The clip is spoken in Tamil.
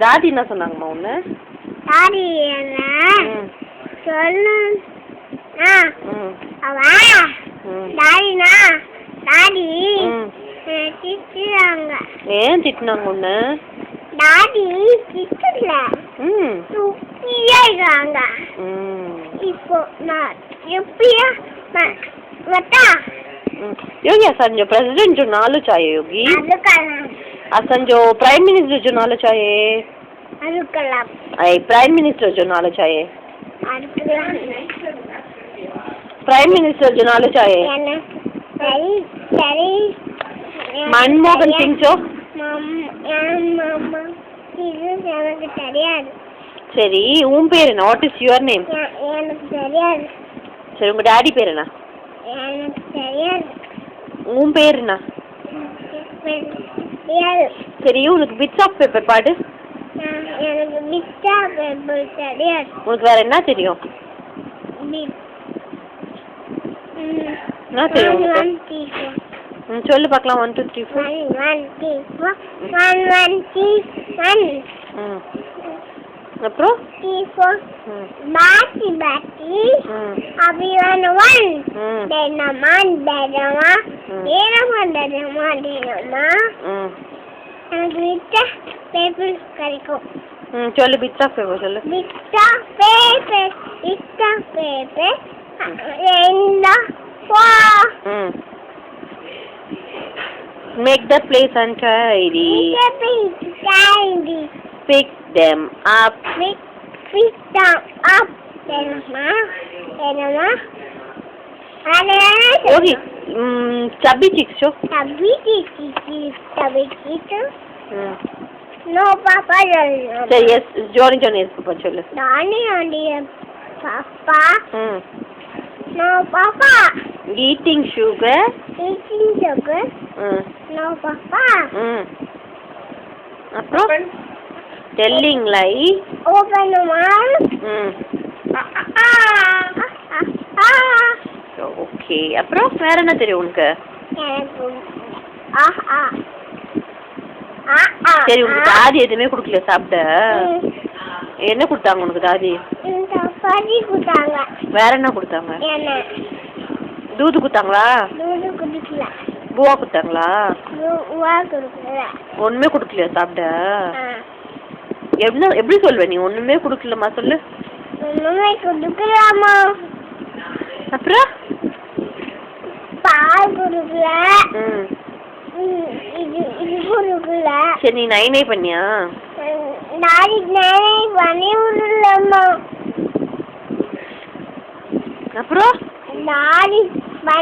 டாடி என்ன சொன்னாங்கம்மா ஒன்று? டாடி என்ன சொல்லு? டாடினா டாடி திட்டுறாங்க. ஏன் திட்டினாங்க ஒன்று? டாடி திட்டல, துப்பியா இருக்காங்க. இப்போ நான் எப்படியா बता योगी असन जो प्रेसिडेंट जो नालो चाहिए योगी असन जो प्राइम मिनिस्टर जो नालो चाहिए प्राइम मिनिस्टर जो नालो चाहिए प्राइम मिनिस्टर जो नालो चाहिए मनमोहन सिंह जो சரி உன் பேர் என்ன? What is your name? எனக்கு தெரியாது. சரி உங்க டாடி பேர் என்ன? எனக்கு தெரியாது. உன் பேர் என்ன? சரி உனக்கு பிட்ஸ் ஆஃப் பேப்பர் பாடு. எனக்கு பிட்ஸ் ஆஃப் பேப்பர் தெரியாது. உனக்கு வேற என்ன தெரியும்? என்ன தெரியும்? சொல்லு பார்க்கலாம். 1 2 3 4 1 2 3 4 1 2 3 1 அப்புறம் 3 4 பாட்டி பாட்டி அபி 1 டேனமா டேனமா டேனமா டேனமா டேனமா எனக்கு பிட்ஸ் பேப்பர் கிடைக்கும். சொல்லு பிட்ஸ் ஆஃப் பேப்பர் சொல்லு. பிட்ஸ் ஆஃப் பேப்பர் ரெண்டா Make the place untidy. Pick them up. Pick them up. Yogi, chubby chicks show. Chubby chicks. No papa. Say yes. Johnny yes papa cholo. Johnny papa. No papa. Eating sugar. No papa. Apro? Telling lie. Open the mouth. Okay. Apro? வேற என்ன தெரியும் உனக்கு? சரி உனக்கு தாதி எதுவுமே கொடுக்கல சாப்பிட்ட? என்ன கொடுத்தாங்க உனக்கு தாதி? சப்பாத்தி கொடுத்தாங்க. வேற என்ன கொடுத்தாங்க? தூது கொடுத்தாங்களா? தூது கொடுக்கல. பூவா கொடுத்தாங்களா? பூவா கொடுக்கல. ஒண்ணுமே கொடுக்கலையா சாப்பிட்ட? எப்படி சொல்லுவ நீ ஒண்ணுமே கொடுக்கலமா சொல்லு? ஒண்ணுமே கொடுக்கலாமா? அப்புறம் பால் கொடுக்கல. இது கொடுக்கல. சரி நீ நைனே பண்ணியா? நாளைக்கு நைனே பண்ணி விடலாமா? அப்புறம் நாளைக்கு பண்ணி